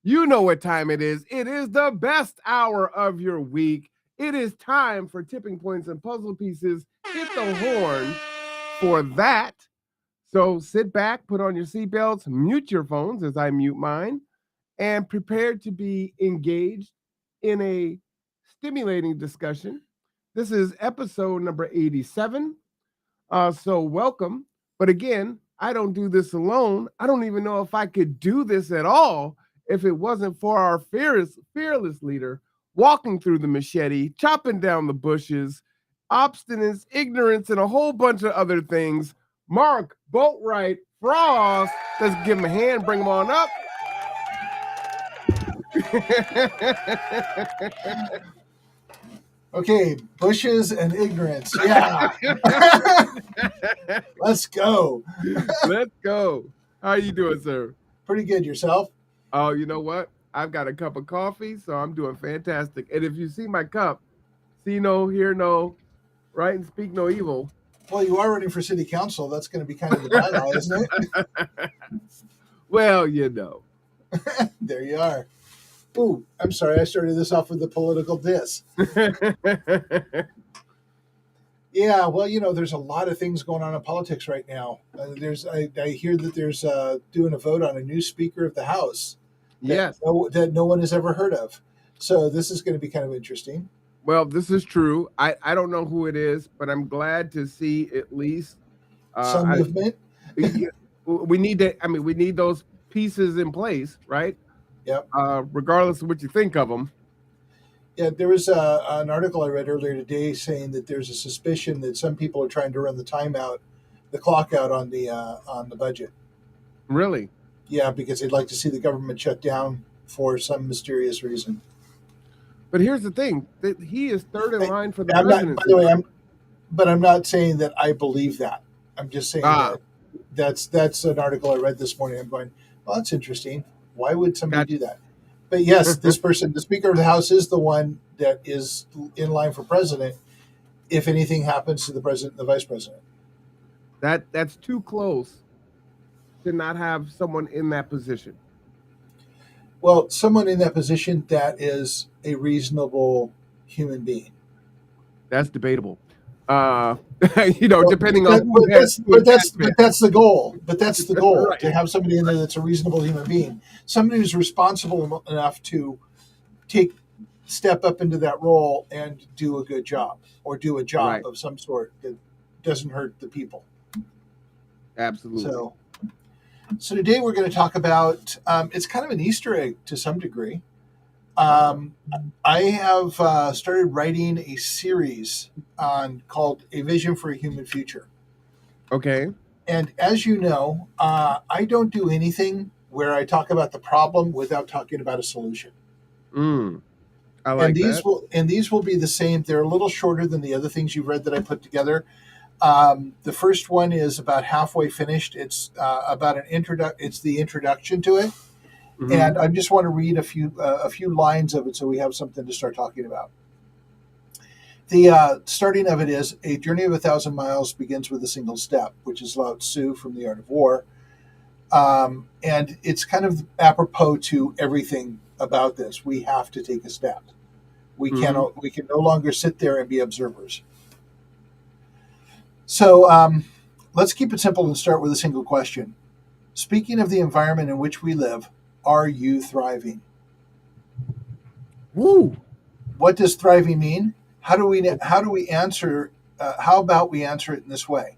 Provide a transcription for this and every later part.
You know what time it is. It is the best hour of your week. It is time for tipping points and puzzle pieces. Hit the horn for that. So sit back, put on your seatbelts, mute your phones as I mute mine, and prepare to be engaged in a stimulating discussion. This is episode number 87. So welcome. But again, I don't do this alone. I don't even know if I could do this at all if it wasn't for our fearless leader walking through the machete, chopping down the bushes, obstinance, ignorance, and a whole bunch of other things. Mark Boatwright Frost. Let's give him a hand, bring him on up. Okay, bushes and ignorance. Yeah. Let's go. Let's go. How are you doing, sir? Pretty good. Yourself? Oh, you know what? I've got a cup of coffee, so I'm doing fantastic. And if you see my cup, see no, hear no, right, and speak no evil. Well, you are running for city council. That's going to be kind of the bylaw, isn't it? Well, you know. There you are. Ooh, I'm sorry. I started this off with a political diss. Yeah, well, there's a lot of things going on in politics right now. I hear that there's doing a vote on a new Speaker of the House. Yes. That no one has ever heard of. So this is going to be kind of interesting. Well, this is true. I don't know who it is, but I'm glad to see at least some movement. We need those pieces in place, right? Yep. Regardless of what you think of them. Yeah, there was an article I read earlier today saying that there's a suspicion that some people are trying to run the clock out on the budget. Really? Yeah, because they'd like to see the government shut down for some mysterious reason. But here's the thing: that he is third in line for the presidency. By the way, I'm not saying that I believe that. I'm just saying that's an article I read this morning. I'm going, well, that's interesting. Why would somebody do that? But yes, this person, the Speaker of the House, is the one that is in line for president if anything happens to the president and the vice president. That's too close to not have someone in that position. Well, someone in that position that is a reasonable human being. That's debatable. Depending on who but that's the goal. But that's the goal, right, to have somebody in there that's a reasonable human being, somebody who's responsible enough to step up into that role and do a good job, or do a job right of some sort that doesn't hurt the people. Absolutely. So today we're going to talk about it's kind of an Easter egg to some degree. I have started writing a series called A Vision for a Human Future. Okay. And as you know, I don't do anything where I talk about the problem without talking about a solution. I like that. These will be the same. They're a little shorter than the other things you've read that I put together. The first one is about halfway finished. It's about it's the introduction to it. Mm-hmm. And I just want to read a few lines of it so we have something to start talking about. The starting of it is, a journey of 1,000 miles begins with a single step, which is Lao Tzu from The Art of War. And it's kind of apropos to everything about this. We have to take a step. We can no longer sit there and be observers. So let's keep it simple and start with a single question. Speaking of the environment in which we live, are you thriving? Woo! What does thriving mean? How do we answer? How about we answer it in this way?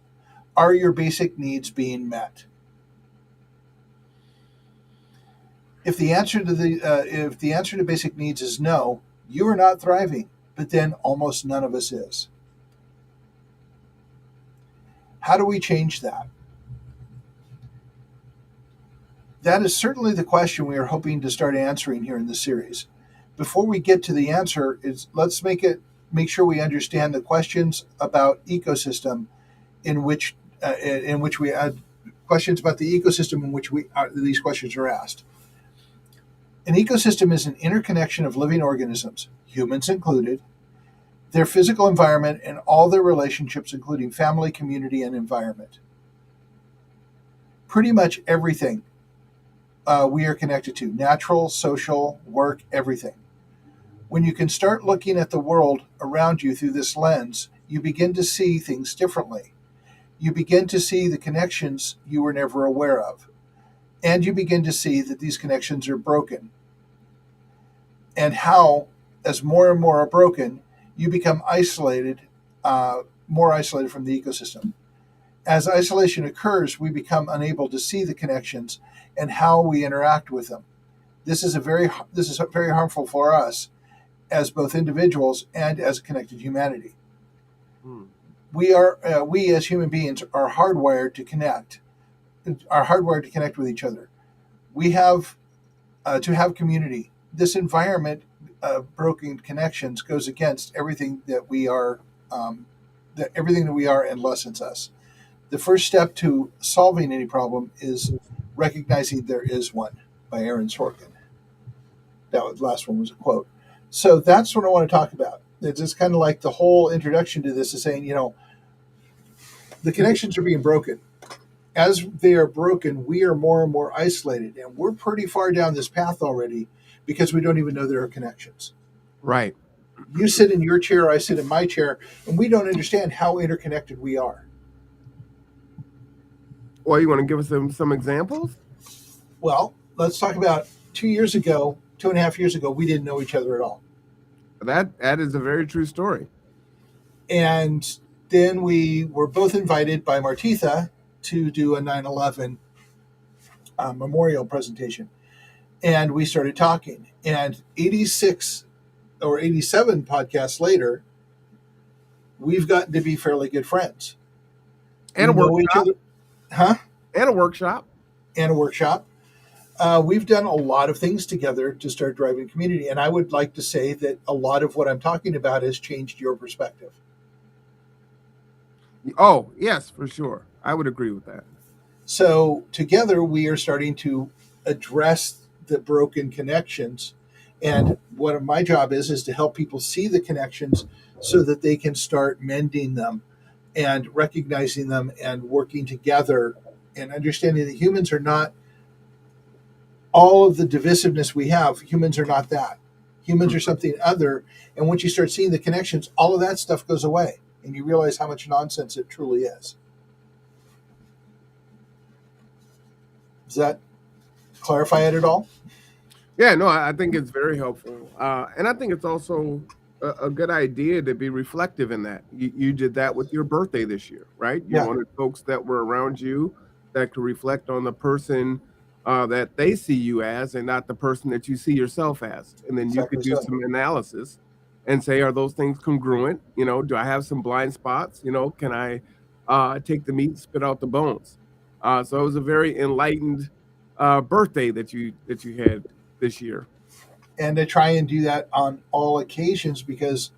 Are your basic needs being met? If the answer to basic needs is no, you are not thriving. But then almost none of us is. How do we change that? That is certainly the question we are hoping to start answering here in this series. Before we get to the answer, let's make sure we understand the questions about ecosystem in which we add questions about the ecosystem in which these questions are asked. An ecosystem is an interconnection of living organisms, humans included, their physical environment, and all their relationships, including family, community, and environment. Pretty much everything we are connected to: natural, social, work, everything. When you can start looking at the world around you through this lens, you begin to see things differently. You begin to see the connections you were never aware of. And you begin to see that these connections are broken. And how, as more and more are broken, you become isolated, more isolated from the ecosystem. As isolation occurs, we become unable to see the connections and how we interact with them. This is very harmful for us as both individuals and as a connected humanity. We as human beings are hardwired to connect, with each other. We have to have community. This environment of broken connections goes against everything that we are, and lessens us. The first step to solving any problem is recognizing there is one, by Aaron Sorkin. That last one was a quote. So that's what I want to talk about. It's just kind of like the whole introduction to this is saying, the connections are being broken. As they are broken, we are more and more isolated, and we're pretty far down this path already because we don't even know there are connections. Right. You sit in your chair, I sit in my chair, and we don't understand how interconnected we are. Well, you want to give us some examples? Well, let's talk about 2.5 years ago, we didn't know each other at all. That is a very true story. And then we were both invited by Martitha to do a 9/11 memorial presentation. And we started talking. And 86 or 87 podcasts later, we've gotten to be fairly good friends. And a workshop. And a workshop. And a workshop. We've done a lot of things together to start driving community. And I would like to say that a lot of what I'm talking about has changed your perspective. Oh, yes, for sure. I would agree with that. So together we are starting to address the broken connections. And what my job is to help people see the connections so that they can start mending them and recognizing them and working together and understanding that humans are not all of the divisiveness we have. Humans are not that. Humans are something other. And once you start seeing the connections, all of that stuff goes away. And you realize how much nonsense it truly is. Does that clarify it at all? Yeah, no, I think it's very helpful. And I think it's also a good idea to be reflective in that. You did that with your birthday this year, right? You wanted folks that were around you that could reflect on the person that they see you as and not the person that you see yourself as. And then you could do some analysis and say, are those things congruent? Do I have some blind spots? Can I take the meat and spit out the bones? So it was a very enlightened birthday that you had this year. And to try and do that on all occasions, because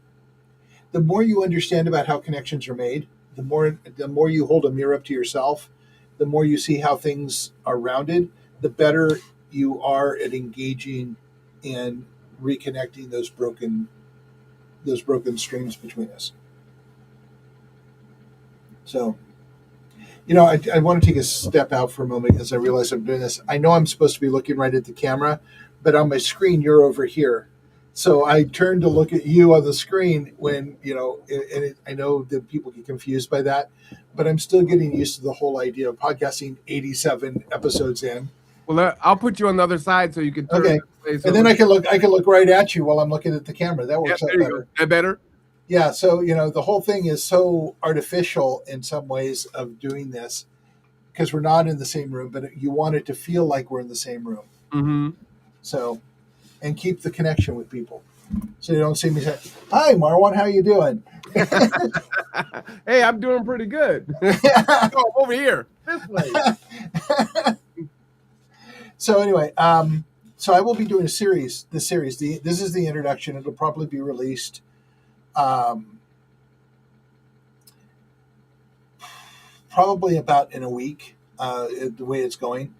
the more you understand about how connections are made, the more you hold a mirror up to yourself, the more you see how things are rounded, the better you are at engaging and reconnecting those broken streams between us. So, I want to take a step out for a moment as I realize I'm doing this. I know I'm supposed to be looking right at the camera, but on my screen, you're over here. So I turn to look at you on the screen when, I know that people get confused by that, but I'm still getting used to the whole idea of podcasting 87 episodes in. Well, I'll put you on the other side so you can turn. Okay. And then I can look right at you while I'm looking at the camera. That works out better. That better? Yeah. So, the whole thing is so artificial in some ways of doing this because we're not in the same room, but you want it to feel like we're in the same room. Mm-hmm. So, and keep the connection with people. So you don't see me say, "Hi, Marwan, how you doing?" Hey, I'm doing pretty good. Oh, over here, this way. So anyway, so I will be doing this series. This is the introduction. It'll probably be released probably about in a week, the way it's going.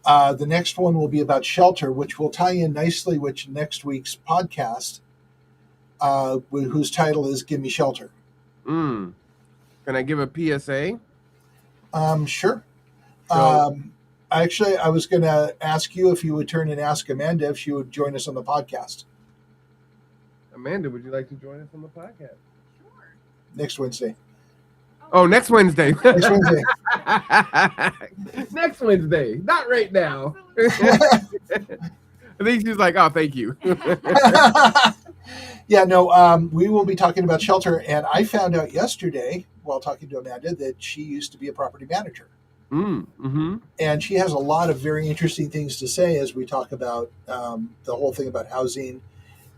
The next one will be about shelter, which will tie in nicely with next week's podcast, whose title is Give Me Shelter. Can I give a PSA? Sure. So, Actually, I was going to ask you if you would turn and ask Amanda if she would join us on the podcast Amanda, would you like to join us on the podcast? Sure. next Wednesday. Oh, next Wednesday. Next Wednesday. Next Wednesday, not right now. I think she's like, oh, thank you. Yeah, no, we will be talking about shelter. And I found out yesterday while talking to Amanda that she used to be a property manager. Mm-hmm. And she has a lot of very interesting things to say as we talk about the whole thing about housing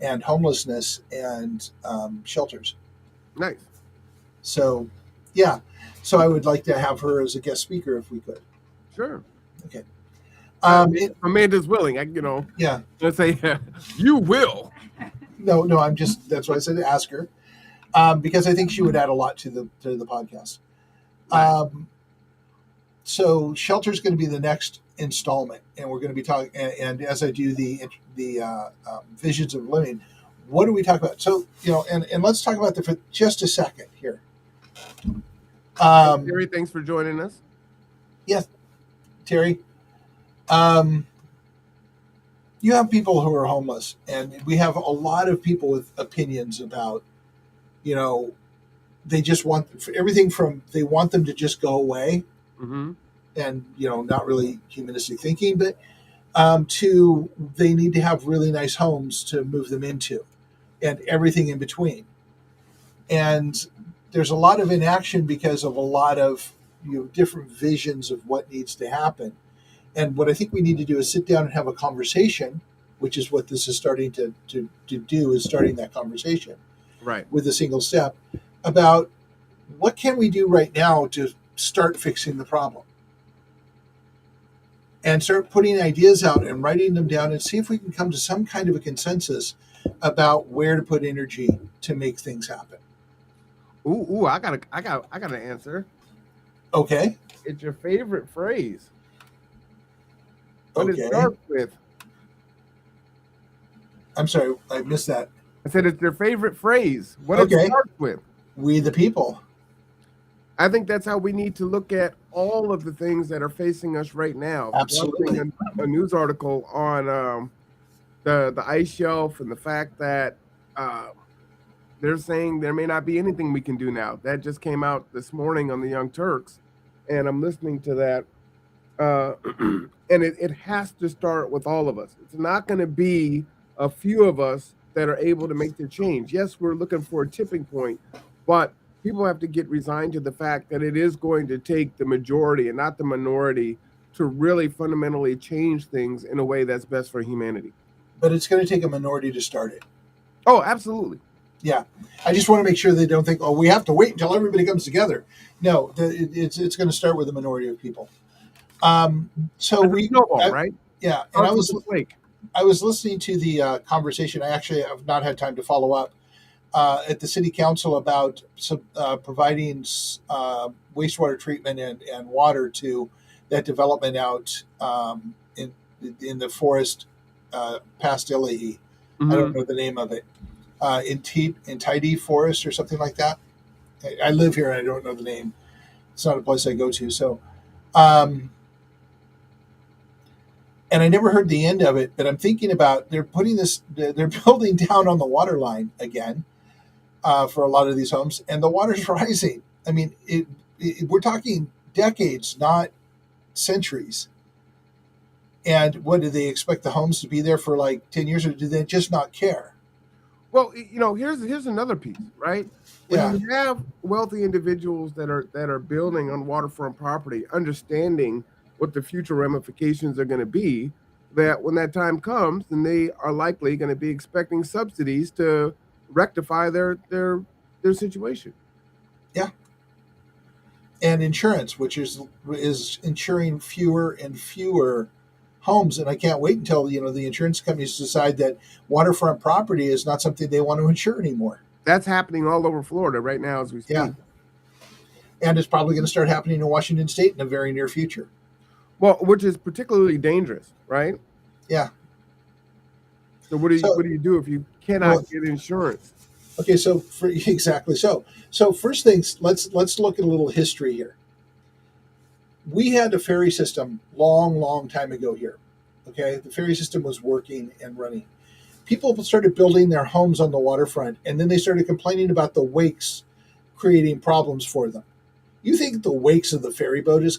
and homelessness and shelters. Nice. So, yeah. So I would like to have her as a guest speaker if we could. Sure. Okay. Amanda's willing. Yeah. Let's say you will. No, that's why I said to ask her, because I think she would add a lot to the podcast. So shelter is going to be the next installment, and we're going to be talking. And as I do the visions of living, what do we talk about? So and let's talk about that for just a second here. Terry, thanks for joining us. Yes, Terry. You have people who are homeless, and we have a lot of people with opinions about, they just want everything from they want them to just go away, mm-hmm. and not really humanistic thinking, but to they need to have really nice homes to move them into, and everything in between. And there's a lot of inaction because of a lot of different visions of what needs to happen. And what I think we need to do is sit down and have a conversation, which is what this is starting to do, is starting that conversation, right, with a single step about what can we do right now to start fixing the problem, and start putting ideas out and writing them down and see if we can come to some kind of a consensus about where to put energy to make things happen. Ooh, I got an answer. Okay. It's your favorite phrase. What Okay. it starts with. I'm sorry, I missed that. I said it's your favorite phrase. What Okay. it starts with. We the people. I think that's how we need to look at all of the things that are facing us right now. Absolutely. Watching a news article on the ice shelf and the fact that they're saying there may not be anything we can do now. That just came out this morning on the Young Turks, and I'm listening to that. And it has to start with all of us. It's not going to be a few of us that are able to make the change. Yes, we're looking for a tipping point, but people have to get resigned to the fact that it is going to take the majority and not the minority to really fundamentally change things in a way that's best for humanity. But it's going to take a minority to start it. Oh, absolutely. Yeah. I just want to make sure they don't think, we have to wait until everybody comes together. No, it's going to start with a minority of people. So we snowball, right? Yeah. And I was listening to the conversation. I actually have not had time to follow up at the city council about providing wastewater treatment and water to that development out in the forest past Illahee. Mm-hmm. I don't know the name of it. In Tidy Forest or something like that. I live here and I don't know the name. It's not a place I go to. So, and I never heard the end of it, but I'm thinking about they're building down on the water line again for a lot of these homes, and the water's rising. I mean, we're talking decades, not centuries. And what do they expect the homes to be there for, like 10 years, or do they just not care? Well, here's another piece, right? When you have wealthy individuals that are building on waterfront property, understanding what the future ramifications are going to be, that when that time comes, then they are likely going to be expecting subsidies to rectify their situation. Yeah. And insurance, which is insuring fewer and fewer homes, and I can't wait until the insurance companies decide that waterfront property is not something they want to insure anymore. That's happening all over Florida right now as we speak. Yeah. And it's probably going to start happening in Washington State in the very near future. Well, which is particularly dangerous, right? Yeah. So what do you do if you cannot get insurance? Okay, so exactly so. So first things, let's look at a little history here. We had a ferry system long time ago here. Okay, the ferry system was working and running. People started building their homes on the waterfront, and then they started complaining about the wakes creating problems for them. You think the wakes of the ferry boat is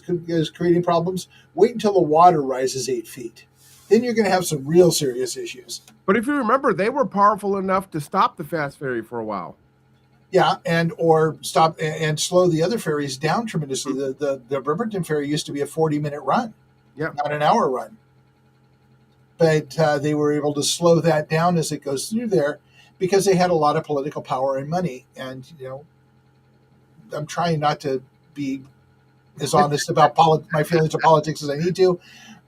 creating problems? Wait until the water rises 8 feet. Then you're going to have some real serious issues. But if you remember, they were powerful enough to stop the fast ferry for a while. Yeah, and or stop and slow the other ferries down tremendously. The Bremerton ferry used to be a 40-minute run, not an hour run. But they were able to slow that down as it goes through there because they had a lot of political power and money. And, I'm trying not to be as honest about my feelings of politics as I need to,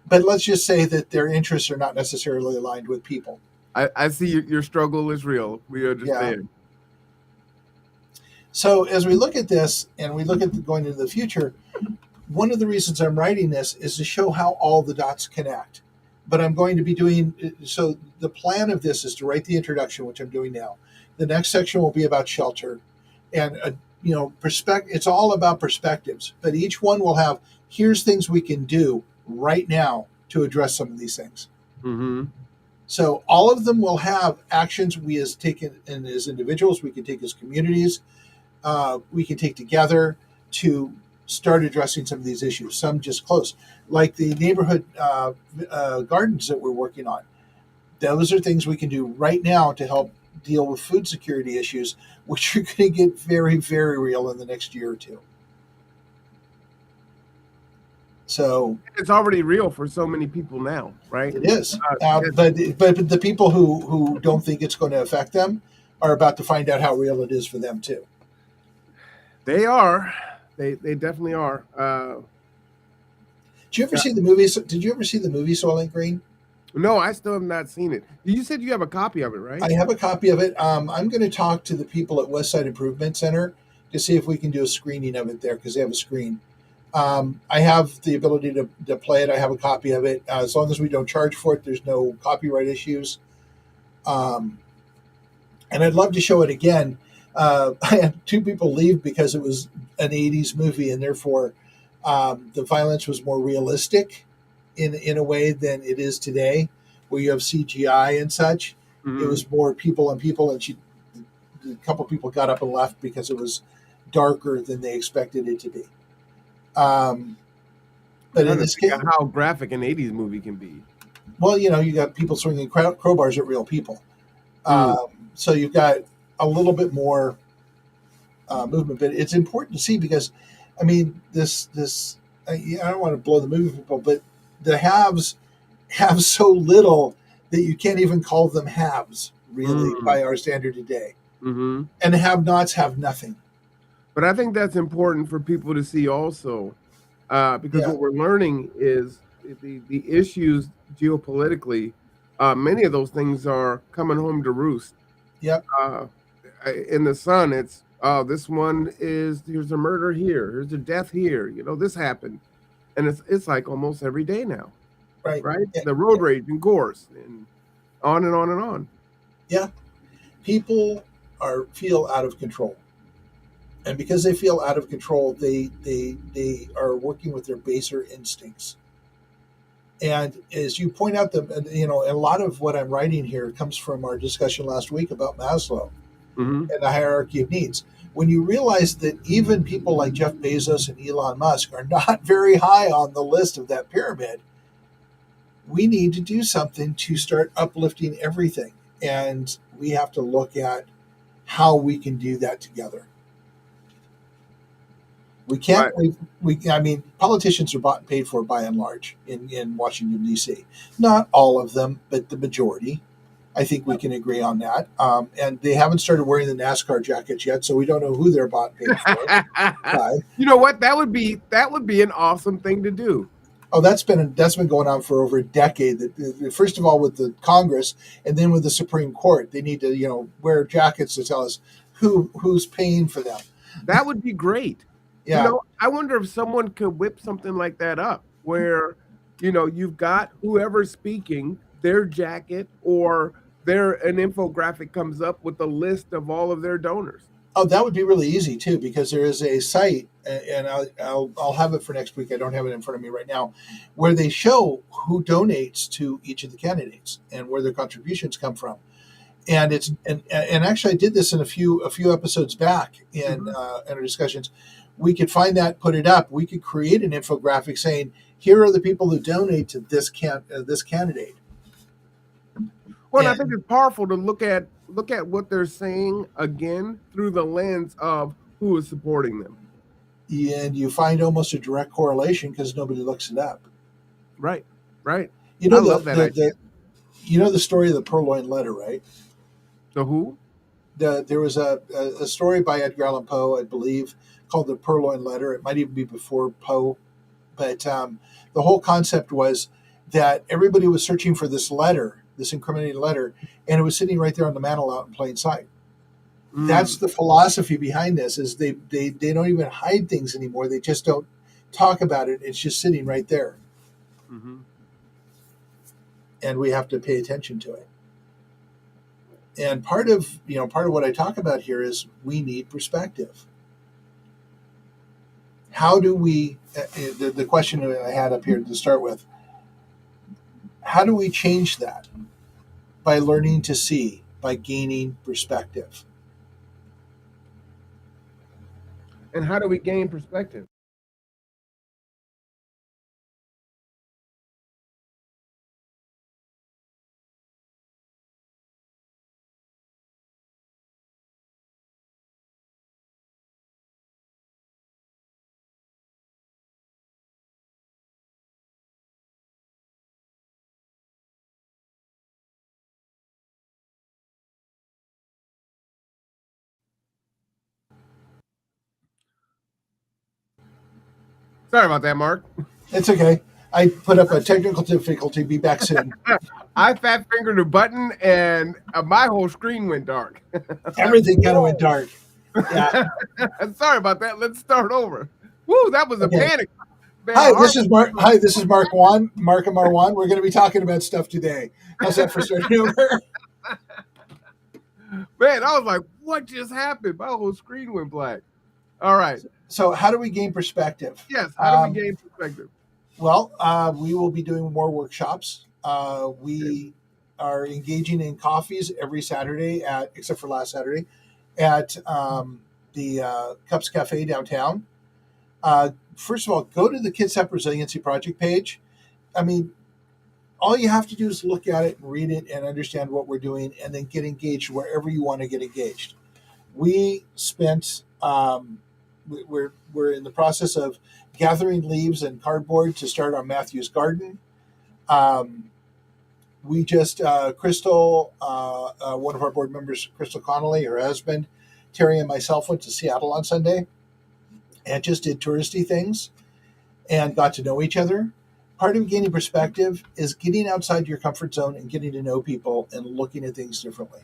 but let's just say that their interests are not necessarily aligned with people. I see your struggle is real. We understand. Yeah. So as we look at this and we look at going into the future, one of the reasons I'm writing this is to show how all the dots connect. But I'm going to be so the plan of this is to write the introduction, which I'm doing now. The next section will be about shelter, and it's all about perspectives. But each one will have, here's things we can do right now to address some of these things. Mm-hmm. So all of them will have actions we as individuals, we can take as communities, we can take together to start addressing some of these issues. Some just close, like the neighborhood gardens that we're working on. Those are things we can do right now to help deal with food security issues, which are going to get very, very real in the next year or two. So it's already real for so many people now, right? It is, but the people who don't think it's going to affect them are about to find out how real it is for them too. They are. They definitely are. Did you ever see the movies? Did you ever see the movie Soylent Green? No, I still have not seen it. You said you have a copy of it, right? I have a copy of it. I'm going to talk to the people at Westside Improvement Center to see if we can do a screening of it there because they have a screen. I have the ability to play it. I have a copy of it. As long as we don't charge for it, there's no copyright issues. And I'd love to show it again. I had 2 people leave because it was an 80s movie, and therefore the violence was more realistic in a way than it is today, where you have CGI and such. Mm-hmm. It was more people on people, and a couple of people got up and left because it was darker than they expected it to be. But in this case, how graphic an 80s movie can be. Well, you got people swinging crowbars at real people. So you've got a little bit more movement, but it's important to see because, I mean, I don't want to blow the movie people, but the haves have so little that you can't even call them haves, really, by our standard today. Mm-hmm. And the have-nots have nothing. But I think that's important for people to see also, because what we're learning is the issues geopolitically, many of those things are coming home to roost. Yep. In the sun, it's, this one here's a murder here, here's a death here, this happened. And it's like almost every day now. Right? Yeah. The road rage and Gorse and on and on and on. Yeah. People feel out of control. And because they feel out of control, they are working with their baser instincts. And as you point out, a lot of what I'm writing here comes from our discussion last week about Maslow and the hierarchy of needs. When you realize that even people like Jeff Bezos and Elon Musk are not very high on the list of that pyramid, we need to do something to start uplifting everything. And we have to look at how we can do that together. We can't. Right. Politicians are bought and paid for by and large in Washington, D.C. Not all of them, but the majority. I think we can agree on that. And they haven't started wearing the NASCAR jackets yet, so we don't know who they're bought and paid for. You know what? That would be an awesome thing to do. Oh, that's been going on for over a decade. First of all, with the Congress, and then with the Supreme Court, they need to wear jackets to tell us who's paying for them. That would be great. Yeah. I wonder if someone could whip something like that up where, you've got whoever's speaking, their jacket or an infographic comes up with a list of all of their donors. Oh, that would be really easy too, because there is a site, and I'll have it for next week. I don't have it in front of me right now, where they show who donates to each of the candidates and where their contributions come from. And it's and actually I did this in a few episodes back in our discussions. We could find that, put it up. We could create an infographic saying, "Here are the people who donate to this candidate." Well, I think it's powerful to look at what they're saying again through the lens of who is supporting them. And you find almost a direct correlation because nobody looks it up. Right, right. You know, I love that idea. You know the story of the Purloined Letter, right? The who? There was a story by Edgar Allan Poe, I believe, called the Purloined Letter. It might even be before Poe, but the whole concept was that everybody was searching for this letter, this incriminating letter, and it was sitting right there on the mantle out in plain sight. That's the philosophy behind this: is they don't even hide things anymore. They just don't talk about it. It's just sitting right there, and we have to pay attention to it. And part of what I talk about here is we need perspective. How do we? The question that I had up here to start with: how do we change that? By learning to see, by gaining perspective. And how do we gain perspective? Sorry about that, Mark. It's okay. I put up a technical difficulty. Be back soon. I fat fingered a button and my whole screen went dark. Everything kind of went dark. Yeah. Sorry about that. Let's start over. Woo, that was a panic. Man, Hi, this is Mark. Hi, this is Mark Wan. Mark and Marwan. We're going to be talking about stuff today. How's that for starting over? Man, I was like, what just happened? My whole screen went black. All right. So how do we gain perspective? Yes, how do we gain perspective? Well, we will be doing more workshops. We are engaging in coffees every Saturday except for last Saturday, at the Cups Cafe downtown. First of all, go to the Kitsap Resiliency Project page. I mean, all you have to do is look at it and read it and understand what we're doing, and then get engaged wherever you want to get engaged. We spent we're in the process of gathering leaves and cardboard to start our Matthew's garden. We just Crystal, one of our board members, Crystal Connolly, her husband, Terry, and myself went to Seattle on Sunday and just did touristy things and got to know each other. Part of gaining perspective is getting outside your comfort zone and getting to know people and looking at things differently.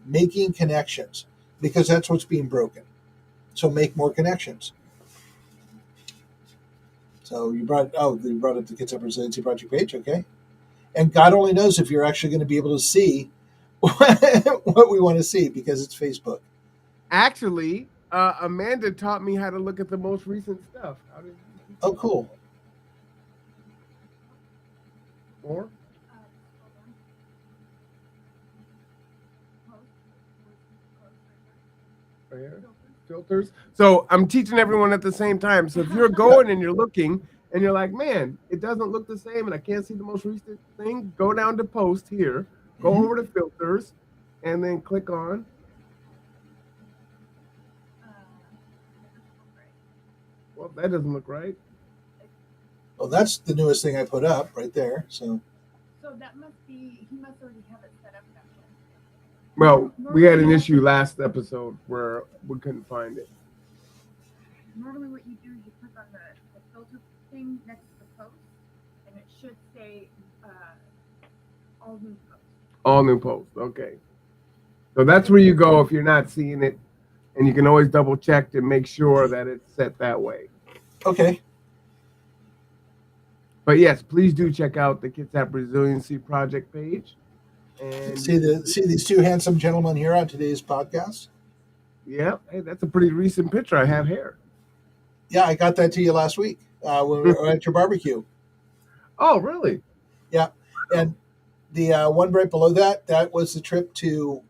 Making connections, because that's what's being broken. So make more connections. So you brought up the Kitsap Resiliency Project page, okay? And God only knows if you're actually going to be able to see what we want to see, because it's Facebook. Actually, Amanda taught me how to look at the most recent stuff. Oh, cool. Or? Filters. So I'm teaching everyone at the same time. So if you're going and you're looking and you're like, man, it doesn't look the same and I can't see the most recent thing, go down to post here, go over to filters, and then click on. Well, that doesn't look right. Well, that's the newest thing I put up right there. So that must be, he must already have it set up that way. Well, we had an issue last episode where we couldn't find it. Normally what you do is you click on the filter thing next to the post, and it should say all new posts. All new posts, okay. So that's where you go if you're not seeing it, and you can always double check to make sure that it's set that way. Okay. But yes, please do check out the Kitsap Resiliency Project page. And see these two handsome gentlemen here on today's podcast. Yeah, hey, that's a pretty recent picture. I have hair. Yeah, I got that to you last week when we were at your barbecue. Oh, really? Yeah, and the one right below that was the trip to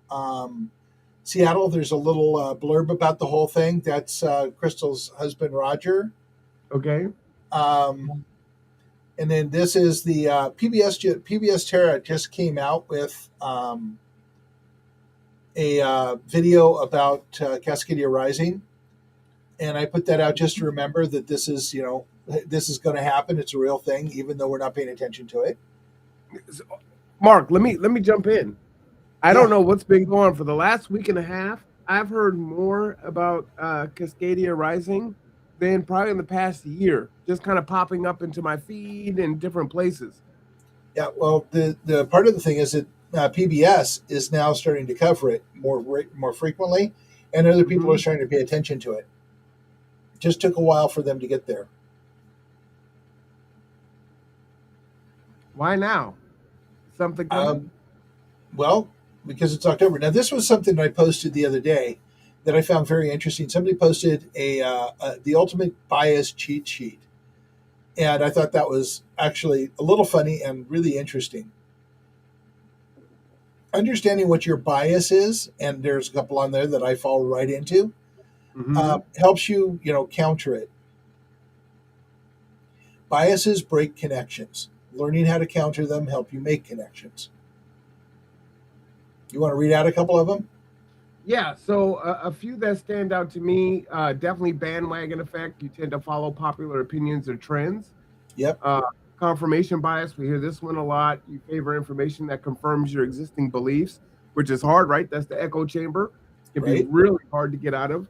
Seattle. There's a little blurb about the whole thing. That's Crystal's husband, Roger. Okay. Um, and then this is the PBS Terra just came out with a video about Cascadia Rising, and I put that out just to remember that this is this is going to happen. It's a real thing, even though we're not paying attention to it. Mark, let me jump in. I Yeah. don't know what's been going on for the last week and a half. I've heard more about Cascadia Rising than probably in the past year, just kind of popping up into my feed in different places. Yeah, well, the part of the thing is that PBS is now starting to cover it more frequently, and other people Mhm. are starting to pay attention to it. It just took a while for them to get there. Why now? Something coming? Um, well, because it's October. Now, this was something that I posted the other day that I found very interesting. Somebody posted the ultimate bias cheat sheet, and I thought that was actually a little funny and really interesting. Understanding what your bias is, and there's a couple on there that I fall right into, Hmm. helps you, counter it. Biases break connections. Learning how to counter them help you make connections. You want to read out a couple of them? Yeah, so a few that stand out to me, definitely bandwagon effect. You tend to follow popular opinions or trends. Yep. Uh, Confirmation bias, we hear this one a lot. You favor information that confirms your existing beliefs, which is hard, right? That's the echo chamber. It can be Right. really hard to get out of.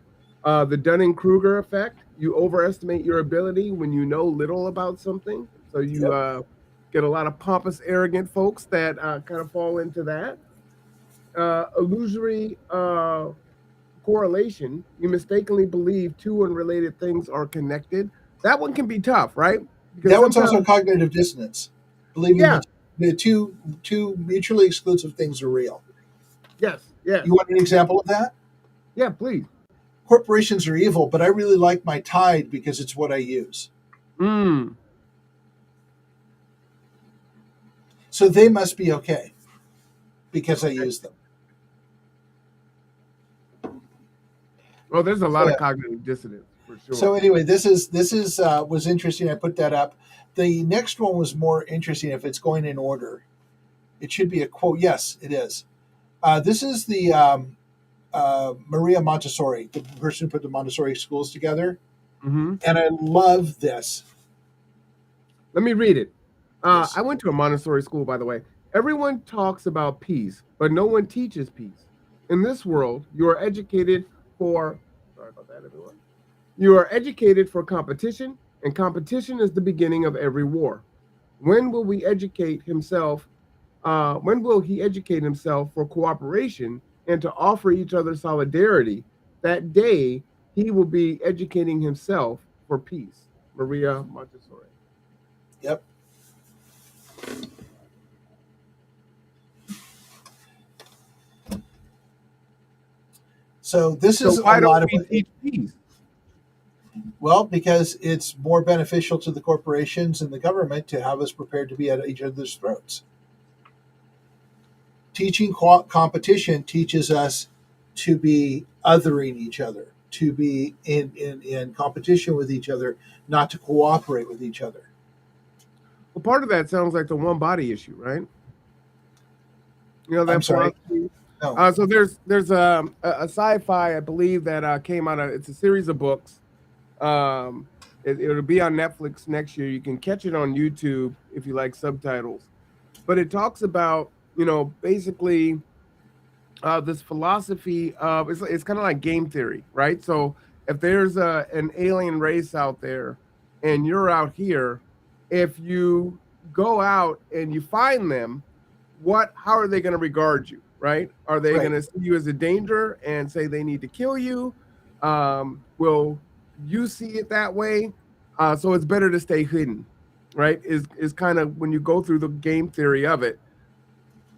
The Dunning-Kruger effect, you overestimate your ability when you know little about something. So you Yep. get a lot of pompous, arrogant folks that kind of fall into that. Illusory correlation, you mistakenly believe two unrelated things are connected. That one can be tough, right? Because That one's also sometimes, cognitive dissonance, believing yeah, that the two mutually exclusive things are real. yes, You want an example of that? yeah, please. Corporations are evil, but I really like my Tide because it's what I use. Mm. So they must be okay because I Okay. use them. Well, there's a So, lot yeah. of cognitive dissonance for So sure. anyway, this is was interesting. I put that up. The next one was more interesting. If it's going in order, it should be a quote. Yes, it is. This is the Maria Montessori, the person who put the Montessori schools together, Hmm. and I love this. Let me read it. Yes, I went to a Montessori school, by the way. Everyone talks about peace, but no one teaches peace. In this world, you are educated for, sorry about that, everyone. You are educated for competition, and competition is the beginning of every war. When will we educate himself? When will he educate himself for cooperation and to offer each other solidarity? That day, he will be educating himself for peace. Maria Montessori. yep. So this So is a why don't lot of we teach peace? well because it's more beneficial to the corporations and the government to have us prepared to be at each other's throats. Teaching competition teaches us to be othering each other, to be in competition with each other, not to cooperate with each other. Well, part of that sounds like the one body issue, right? You know I'm that sorry. philosophy. No. So there's a sci-fi I believe that came out of, it's a series of books. It'll be on Netflix next year. You can catch it on YouTube if you like subtitles. But it talks about, basically this philosophy of, it's kind of like game theory, right? So if there's an alien race out there and you're out here, if you go out and you find them, how are they going to regard you, right? Are they Right. going to see you as a danger and say they need to kill you? Will you see it that way? So it's better to stay hidden, right? Is kind of when you go through the game theory of it.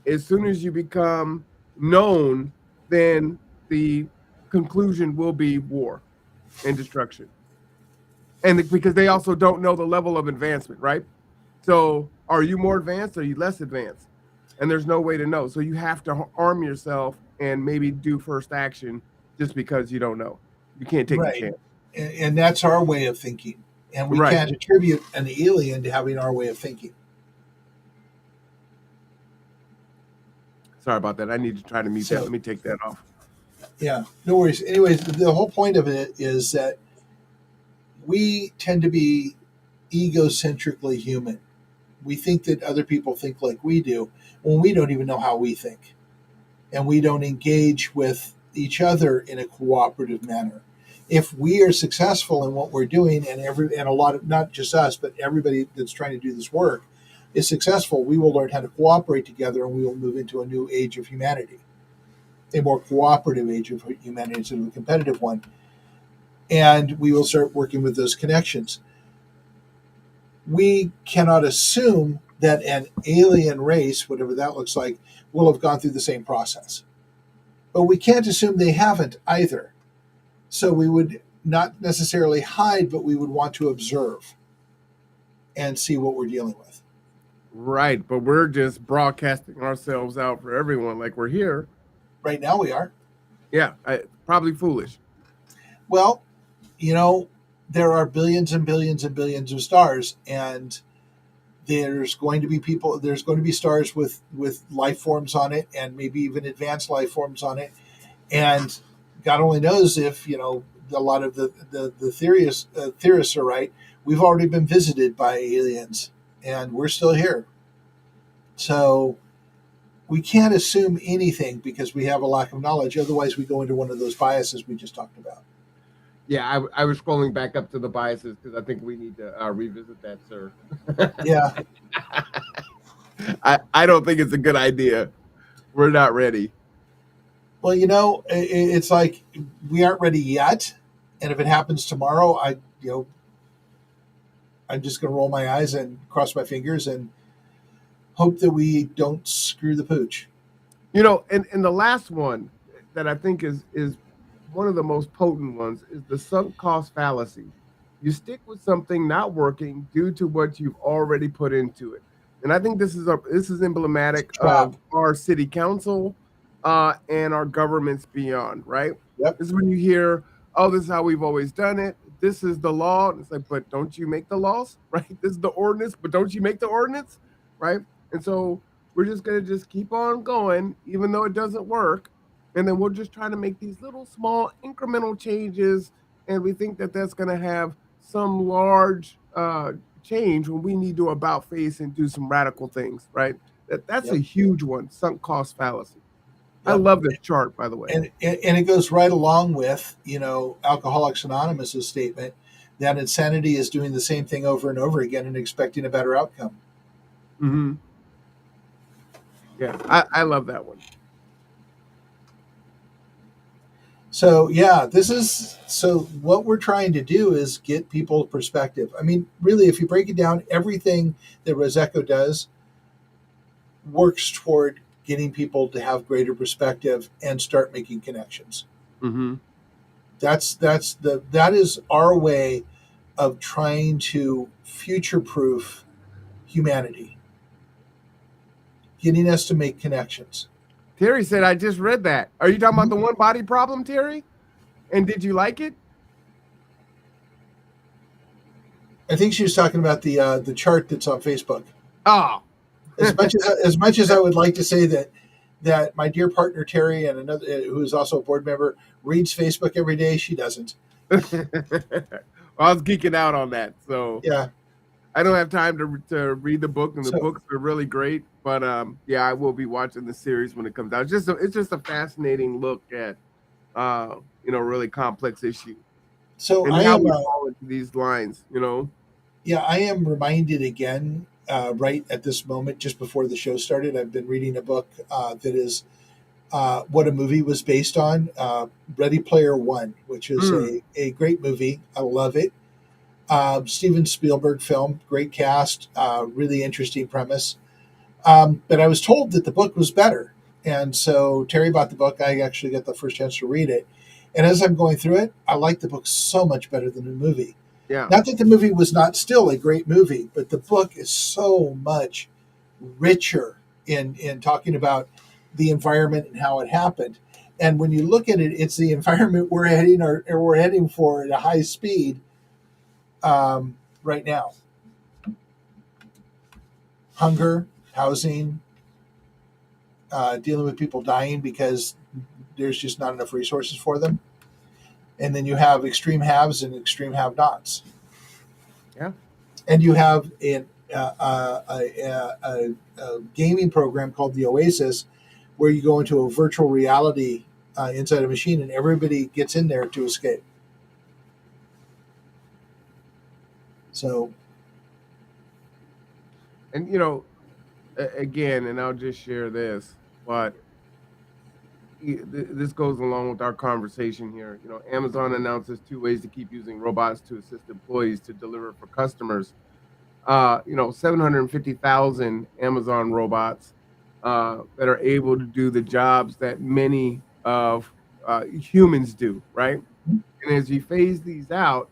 As soon as you become known, then the conclusion will be war and destruction. And because they also don't know the level of advancement, right? So are you more advanced or are you less advanced? And there's no way to know. So you have to arm yourself and maybe do first action just because you don't know. You can't take a Right. chance. And that's our way of thinking. And we Right. can't attribute an alien to having our way of thinking. Sorry about that. I need to try to mute that. Let me take that off. Yeah, no worries. Anyways, the whole point of it is that we tend to be egocentrically human. We think that other people think like we do when we don't even know how we think. And we don't engage with each other in a cooperative manner. If we are successful in what we're doing, and a lot of, not just us, but everybody that's trying to do this work is successful, we will learn how to cooperate together, and we will move into a new age of humanity, a more cooperative age of humanity instead of a competitive one. And we will start working with those connections. We cannot assume that an alien race, whatever that looks like, will have gone through the same process. But we can't assume they haven't either. So we would not necessarily hide, but we would want to observe and see what we're dealing with. Right. But we're just broadcasting ourselves out for everyone like we're here. Right now we are. Yeah. Probably foolish. Well, there are billions and billions and billions of stars, and there's going to be stars with life forms on it, and maybe even advanced life forms on it. And God only knows if, a lot of the theorists are right. We've already been visited by aliens, and we're still here. So we can't assume anything because we have a lack of knowledge. Otherwise, we go into one of those biases we just talked about. Yeah, I was scrolling back up to the biases because I think we need to revisit that, sir. Yeah. I don't think it's a good idea. We're not ready. Well, it's like we aren't ready yet. And if it happens tomorrow, I'm just going to roll my eyes and cross my fingers and hope that we don't screw the pooch. And the last one that I think is one of the most potent ones is the sunk cost fallacy. You stick with something not working due to what you've already put into it. And I think this is emblematic of our city council and our governments beyond, right? Yep. This is when you hear, oh, this is how we've always done it. This is the law. And it's like, but don't you make the laws, right? This is the ordinance, but don't you make the ordinance, right? And so we're just going to just keep on going, even though it doesn't work. And then we're just trying to make these little small incremental changes. And we think that that's going to have some large change when we need to about face and do some radical things, right? That's a huge one, sunk cost fallacy. Yep. I love this chart, by the way. And it goes right along with, Alcoholics Anonymous' statement that insanity is doing the same thing over and over again and expecting a better outcome. Mm-hmm. Yeah, I love that one. So, what we're trying to do is get people's perspective. I mean, really, if you break it down, everything that Rosecco does works toward getting people to have greater perspective and start making connections. Mm-hmm. That is our way of trying to future-proof humanity, getting us to make connections. Terry said, I just read that. Are you talking about the one body problem, Terry? And did you like it? I think she was talking about the chart that's on Facebook. Oh. as much as I would like to say that my dear partner Terry and another who is also a board member reads Facebook every day, she doesn't. Well, I was geeking out on that, so yeah, I don't have time to read the book, and the books are really great. But I will be watching the series when it comes out. It's just a fascinating look at really complex issue. So and how we fall into these lines, Yeah, I am reminded again. Right at this moment, just before the show started, I've been reading a book that is what a movie was based on, Ready Player One, which is a great movie. I love it. Steven Spielberg film, great cast, really interesting premise. But I was told that the book was better. And so Terry bought the book. I actually got the first chance to read it. And as I'm going through it, I like the book so much better than the movie. Yeah. Not that the movie was not still a great movie, but the book is so much richer in talking about the environment and how it happened. And when you look at it, it's the environment we're heading for at a high speed right now. Hunger, housing, dealing with people dying because there's just not enough resources for them. And then you have extreme haves and extreme have-nots. Yeah. And you have a gaming program called the Oasis, where you go into a virtual reality inside a machine, and everybody gets in there to escape. So, And again, and I'll just share this, but this goes along with our conversation here. Amazon announces 2 ways to keep using robots to assist employees to deliver for customers. 750,000 Amazon robots that are able to do the jobs that many of humans do, right? And as you phase these out,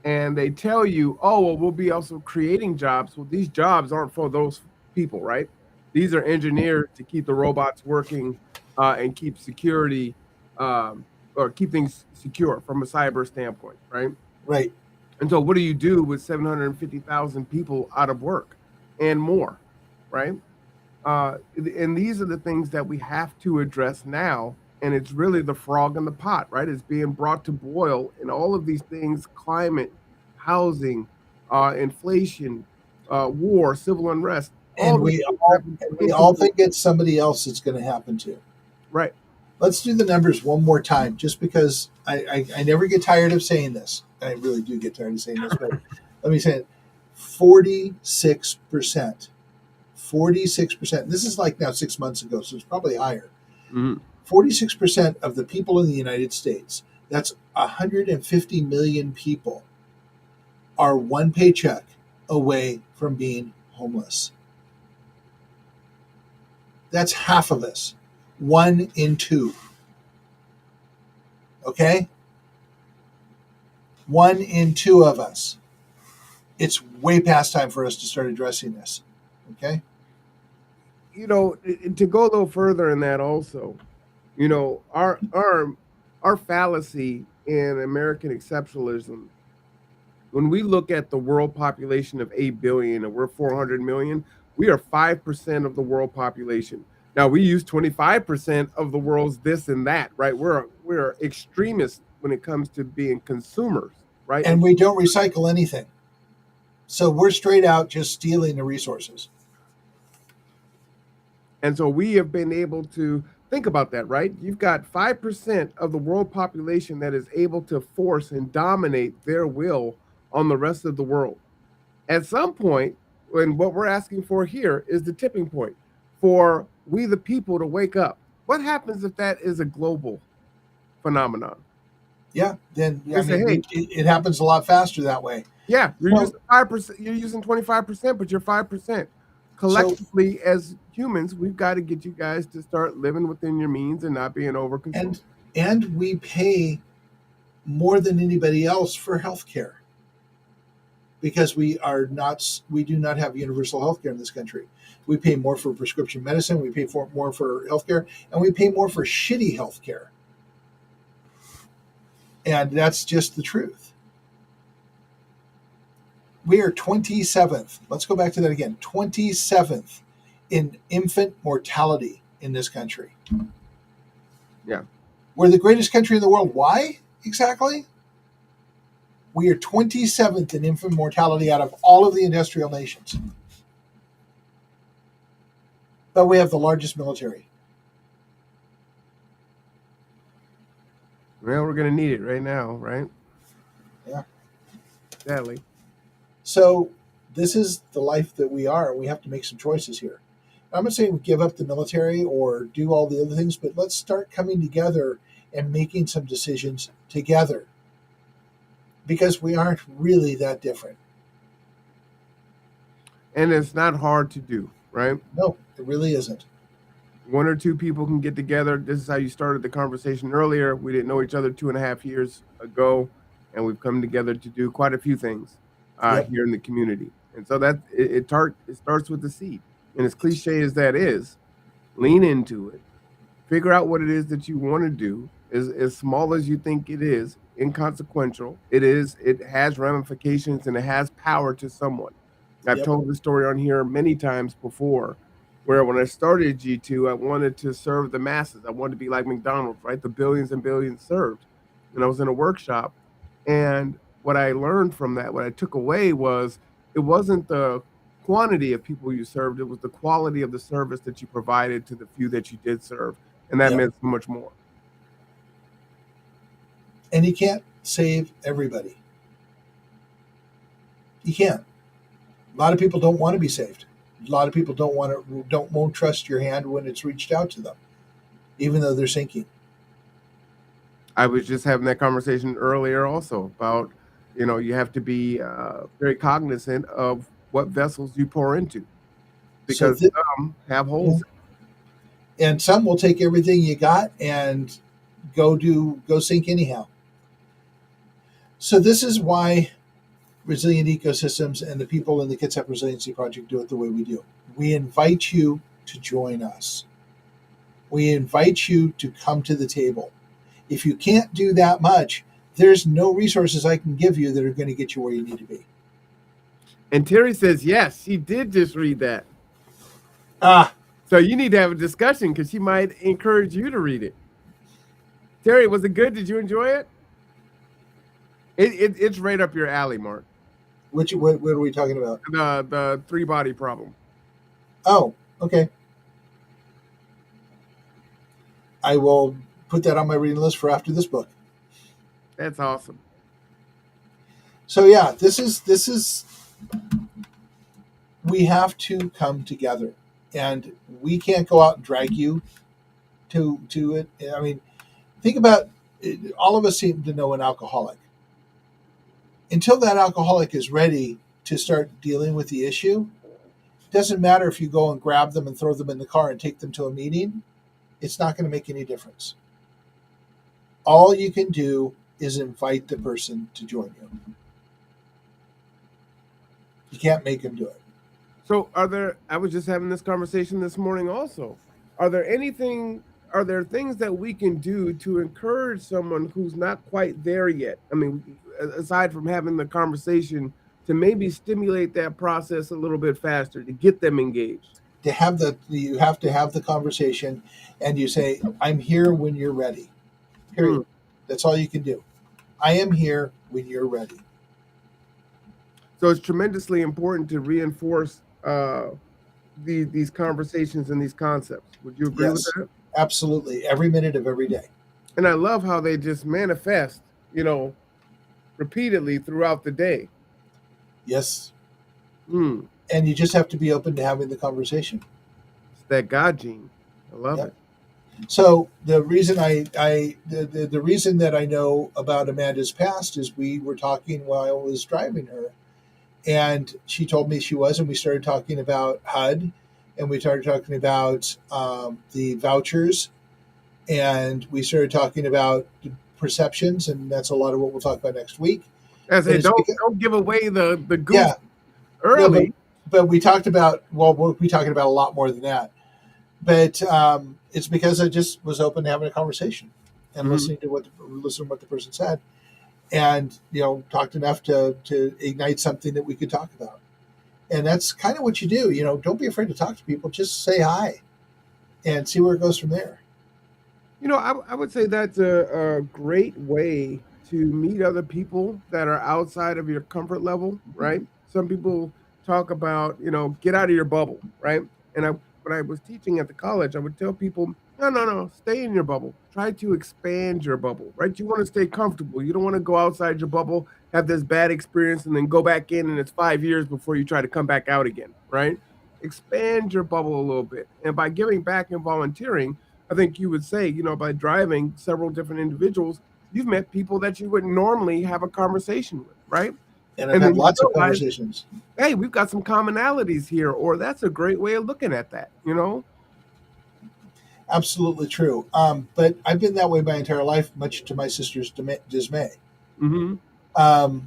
and they tell you, oh, well, we'll be also creating jobs. Well, these jobs aren't for those people, right? These are engineered to keep the robots working and keep security or keep things secure from a cyber standpoint, right? right. And so what do you do with 750,000 people out of work and more, right? And these are the things that we have to address now. And it's really the frog in the pot, right? It's being brought to boil, and all of these things: climate, housing, inflation, war, civil unrest. And All these we things all, have been and we all think it's somebody else it's going to happen to. right. Let's do the numbers one more time, just because I never get tired of saying this. I really do get tired of saying this, but let me say it. 46%. 46%. This is like now 6 months ago, so it's probably higher. Mhm. 46% of the people in the United States, that's 150 million people, are one paycheck away from being homeless. That's half of us. 1 in 2. Okay? 1 in 2 of us. It's way past time for us to start addressing this. Okay? To go a little further in that also, our fallacy in American exceptionalism, when we look at the world population of 8 billion and we're 400 million, we are 5% of the world population. Now we use 25% of the world's this and that, right? We're extremists when it comes to being consumers, right? And we don't recycle anything. So we're straight out just stealing the resources. And so we have been able to think about that, right? You've got 5% of the world population that is able to force and dominate their will on the rest of the world. At some point, when what we're asking for here is the tipping point for we the people to wake up. What happens if that is a global phenomenon? Yeah, then They say, hey, it happens a lot faster that way. yeah, you're Well- using 5%, you're using 25%, but you're 5%. Collectively, as humans, we've got to get you guys to start living within your means and not being overconsumed. And we pay more than anybody else for healthcare because we do not have universal healthcare in this country. We pay more for prescription medicine, we pay more for healthcare, and we pay more for shitty healthcare. And that's just the truth. We are 27th. Let's go back to that again. 27th in infant mortality in this country. Yeah. We're the greatest country in the world. Why exactly? We are 27th in infant mortality out of all of the industrial nations. But we have the largest military. Well, we're going to need it right now, right? Yeah. Sadly. So this is the life that we are. We have to make some choices here. I'm not saying we give up the military or do all the other things, but let's start coming together and making some decisions together, because we aren't really that different. And it's not hard to do, right? No, it really isn't. One or two people can get together. This is how you started the conversation earlier. We didn't know each other 2.5 years ago, and we've come together to do quite a few things Yep. here in the community. And so that it starts with the seed. And as cliche as that is, lean into it. Figure out what it is that you want to do. As small as you think it is, inconsequential. It has ramifications and it has power to someone. I've Yep. told the story on here many times before, where when I started G2, I wanted to serve the masses. I wanted to be like McDonald's, right? The billions and billions served. And I was in a workshop, and what I learned from that, what I took away was it wasn't the quantity of people you served, it was the quality of the service that you provided to the few that you did serve. And that Yep. meant so much more. And you can't save everybody. You can't. A lot of people don't want to be saved. A lot of people won't trust your hand when it's reached out to them, even though they're sinking. I was just having that conversation earlier also about, you have to be very cognizant of what vessels you pour into, because some have holes. And some will take everything you got and go sink anyhow. So this is why Resilient Ecosystems and the people in the Kitsap Resiliency Project do it the way we do. We invite you to join us. We invite you to come to the table. If you can't do that much, there's no resources I can give you that are going to get you where you need to be. And Terry says, yes, she did just read that. So you need to have a discussion because she might encourage you to read it. Terry, was it good? Did you enjoy it? It's right up your alley, Mark. What are we talking about? The 3-body problem. Oh, okay. I will put that on my reading list for after this book. That's awesome. So yeah, this is we have to come together, and we can't go out and drag you to it. I mean, think about it. All of us seem to know an alcoholic. Until that alcoholic is ready to start dealing with the issue, it doesn't matter if you go and grab them and throw them in the car and take them to a meeting. It's not going to make any difference. All you can do is invite the person to join you. You can't make them do it. So I was just having this conversation this morning also. Are there things that we can do to encourage someone who's not quite there yet? I mean, aside from having the conversation, to maybe stimulate that process a little bit faster, to get them engaged? You have to have the conversation, and you say, I'm here when you're ready. Period. That's all you can do. I am here when you're ready. So it's tremendously important to reinforce these conversations and these concepts. Would you agree with that? Absolutely. Every minute of every day. And I love how they just manifest, repeatedly throughout the day. Yes. And you just have to be open to having the conversation. It's that God gene. I love it. So the reason the reason that I know about Amanda's past is we were talking while I was driving her, and she told me she was, and we started talking about HUD, and we started talking about the vouchers, and we started talking about the perceptions, and that's a lot of what we'll talk about next week. Don't give away the goose early. No, but we talked about, we'll be talking about a lot more than that. But it's because I just was open to having a conversation and listening to what the person said, and talked enough to ignite something that we could talk about. And that's kind of what you do. Don't be afraid to talk to people. Just say hi and see where it goes from there. I would say that's a great way to meet other people that are outside of your comfort level, right? Some people talk about, get out of your bubble, right? And when I was teaching at the college, I would tell people, no, stay in your bubble. Try to expand your bubble, right? You want to stay comfortable. You don't want to go outside your bubble, have this bad experience, and then go back in, and it's 5 years before you try to come back out again, right? Expand your bubble a little bit. And by giving back and volunteering, I think you would say, by driving several different individuals, you've met people that you wouldn't normally have a conversation with, right? And I've had lots of conversations. Hey, we've got some commonalities here, or that's a great way of looking at that, absolutely true. But I've been that way my entire life, much to my sister's dismay. Mm-hmm.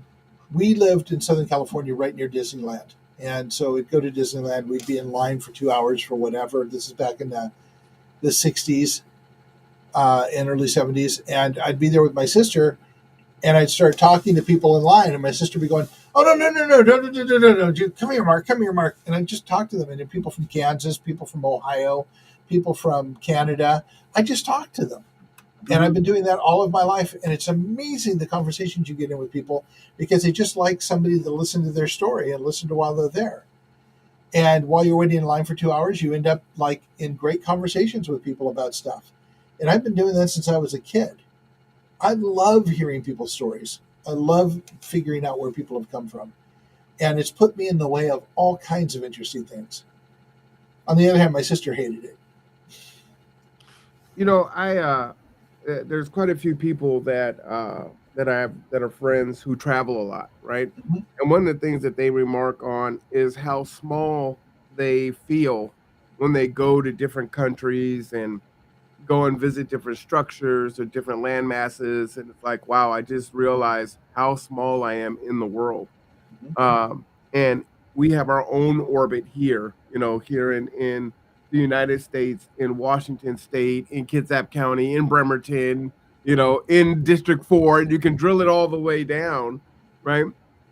We lived in Southern California, right near Disneyland, and so we'd go to Disneyland. We'd be in line for 2 hours for whatever. This is back in the '60s and early '70s, and I'd be there with my sister, and I'd start talking to people in line, and my sister would be going, "Oh no, no, no, no, no, no, no, no, no, no! Come here, Mark. Come here, Mark." And I'd just talk to them, and then people from Kansas, people from Ohio, people from Canada. I just talked to them, and I've been doing that all of my life, and it's amazing the conversations you get in with people because they just like somebody to listen to their story and listen to while they're there. And while you're waiting in line for 2 hours, you end up like in great conversations with people about stuff. And I've been doing that since I was a kid. I love hearing people's stories. I love figuring out where people have come from. And it's put me in the way of all kinds of interesting things. On the other hand, my sister hated it. You know, there's quite a few people that are friends who travel a lot, right? Mhm. And one of the things that they remark on is how small they feel when they go to different countries and go and visit different structures or different land masses, and it's like, wow, I just realized how small I am in the world. Mhm. And we have our own orbit here, here in the United States, in Washington State, in Kitsap County, in Bremerton, in District 4, and you can drill it all the way down, right?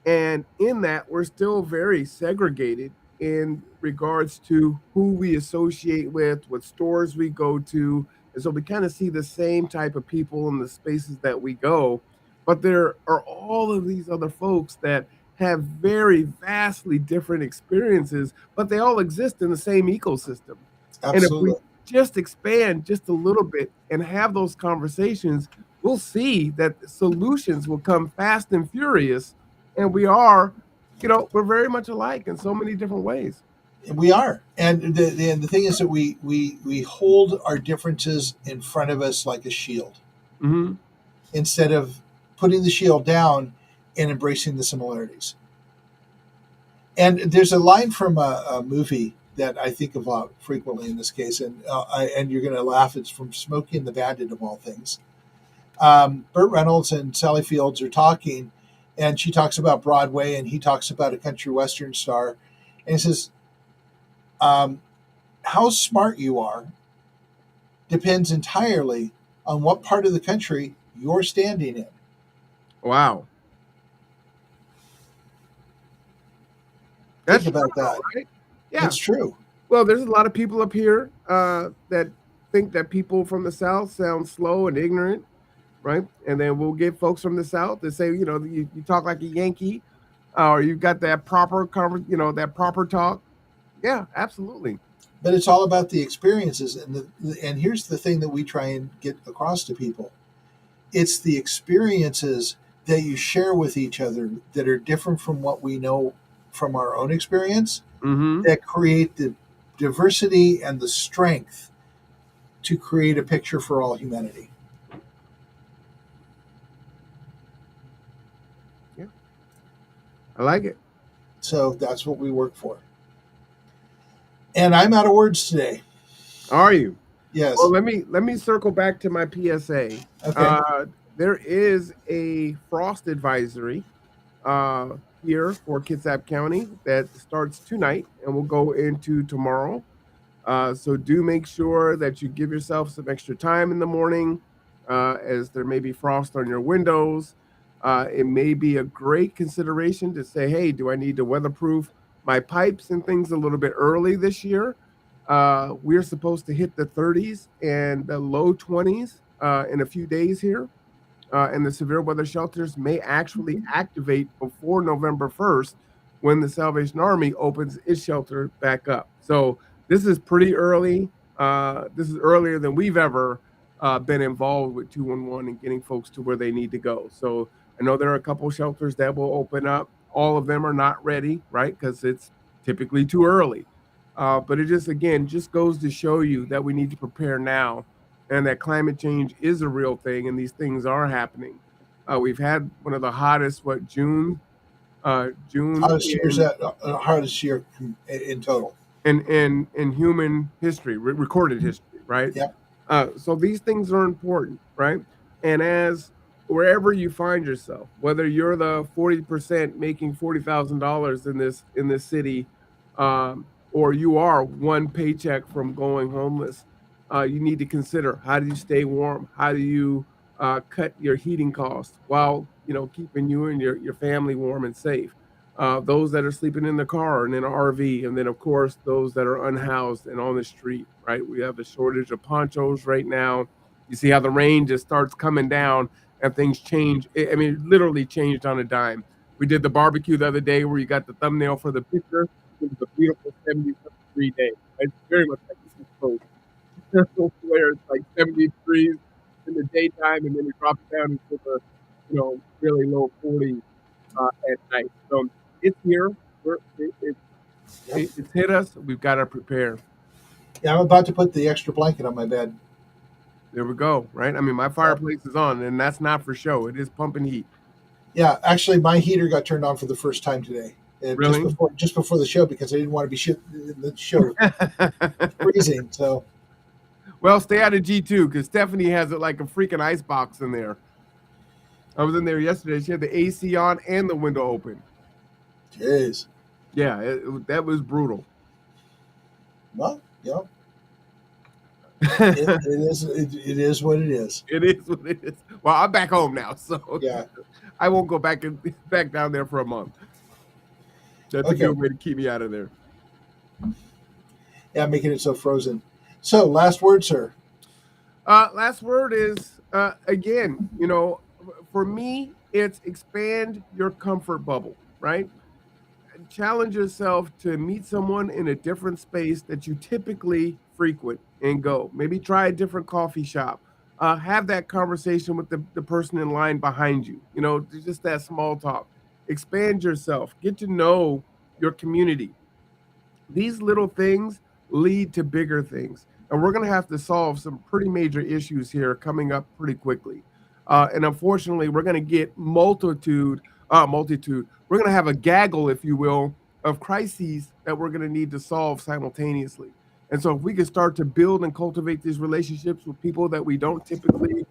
And in that, we're still very segregated in regards to who we associate with, what stores we go to. And so we kind of see the same type of people in the spaces that we go. But there are all of these other folks that have very vastly different experiences, but they all exist in the same ecosystem. And if we Absolutely. just expand just a little bit and have those conversations, we'll see that the solutions will come fast and furious. And we're very much alike in so many different ways. We are. And the thing is that we hold our differences in front of us like a shield Hmm. instead of putting the shield down and embracing the similarities. And there's a line from a movie that I think about frequently in this case, and you're going to laugh. It's from Smokey and the Bandit, of all things. Burt Reynolds and Sally Fields are talking, and she talks about Broadway, and he talks about a country western star, and he says, "How smart you are depends entirely on what part of the country you're standing in." Wow. Think That's about true, that. right? Yeah. It's true. Well, there's a lot of people up here that think that people from the South sound slow and ignorant, right? And then we'll get folks from the South that say, you talk like a Yankee, or you've got that proper that proper talk. Yeah, absolutely. But it's all about the experiences, and here's the thing that we try and get across to people: it's the experiences that you share with each other that are different from what we know from our own experience Mm-hmm. that create the diversity and the strength to create a picture for all humanity. Yeah, I like it. So that's what we work for. And I'm out of words today. Are you? Yes. Well, let me circle back to my PSA. Okay. There is a frost advisory here for Kitsap County that starts tonight and will go into tomorrow. So do make sure that you give yourself some extra time in the morning, as there may be frost on your windows. It may be a great consideration to say, hey, do I need to weatherproof my pipes and things a little bit early this year? We're supposed to hit the 30s and the low 20s in a few days here. And the severe weather shelters may actually activate before November 1st when the Salvation Army opens its shelter back up. So this is pretty early. This is earlier than we've ever been involved with 211 and getting folks to where they need to go. So I know there are a couple shelters that will open up. All of them are not ready, right? Because it's typically too early. But it just goes to show you that we need to prepare now and that climate change is a real thing and these things are happening. We've had one of the hottest, June Hardest year in total. in human history, recorded history, right? Yep. So these things are important, right? And as wherever you find yourself, whether you're the 40% making $40,000 in this city, or you are one paycheck from going homeless, you need to consider, how do you stay warm? How do you cut your heating costs while, keeping you and your family warm and safe? Those that are sleeping in the car and in an RV, and then of course those that are unhoused and on the street, right? We have a shortage of ponchos right now. You see how the rain just starts coming down and things change. I mean, it literally changed on a dime. We did the barbecue the other day where you got the thumbnail for the picture. It was a beautiful 70-degree day. It's very much like the East Coast, where it's like 70 degrees in the daytime and then it drops down into the, really low 40s at night. So it's here. It's hit us. We've got to prepare. Yeah, I'm about to put the extra blanket on my bed. There we go. Right. I mean, my fireplace is on, and that's not for show. It is pumping heat. Yeah, actually, my heater got turned on for the first time today. Really? Just before the show, because I didn't want to be in the show freezing. So, well, stay out of G2 because Stephanie has it like a freaking ice box in there. I was in there yesterday. She had the AC on and the window open. jeez. Yeah, that was brutal. Well, yeah. It is what it is. It is what it is. Well, I'm back home now, so Yeah. I won't go back down there for a month. That's a good way to keep me out of there. Yeah, making it so frozen. So, last word, sir. Last word is again, for me, it's expand your comfort bubble, right? Challenge yourself to meet someone in a different space that you typically frequent and go. Maybe try a different coffee shop. Have that conversation with the person in line behind you. Just that small talk. Expand yourself. Get to know your community. These little things lead to bigger things. And we're going to have to solve some pretty major issues here coming up pretty quickly. And unfortunately, we're going to get multitude. We're going to have a gaggle, if you will, of crises that we're going to need to solve simultaneously. And so if we can start to build and cultivate these relationships with people that we don't typically,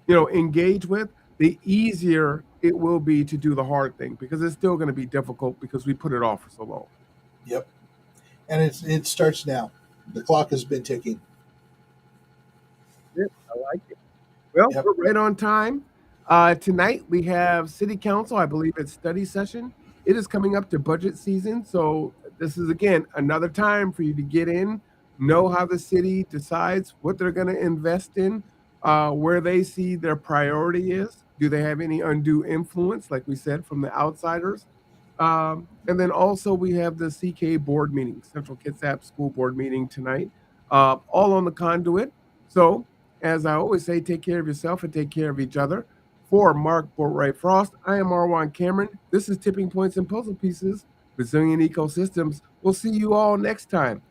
engage with, the easier it will be to do the hard thing, because it's still going to be difficult because we put it off for so long. Yep. And it starts now. The clock has been ticking. Yeah, I like it. Well, we're right on time. Tonight we have City Council. I believe it's study session. It is coming up to budget season. So this is, again, another time for you to get in, know how the city decides what they're going to invest in, where they see their priority is. Do they have any undue influence, like we said, from the outsiders? And then also we have the CK board meeting, Central Kitsap School Board meeting tonight, all on the Conduit. So, as I always say, take care of yourself and take care of each other. For Mark Boatwright Frost, I am Marwan Cameron. This is Tipping Points and Puzzle Pieces, Resilient Ecosystems. We'll see you all next time.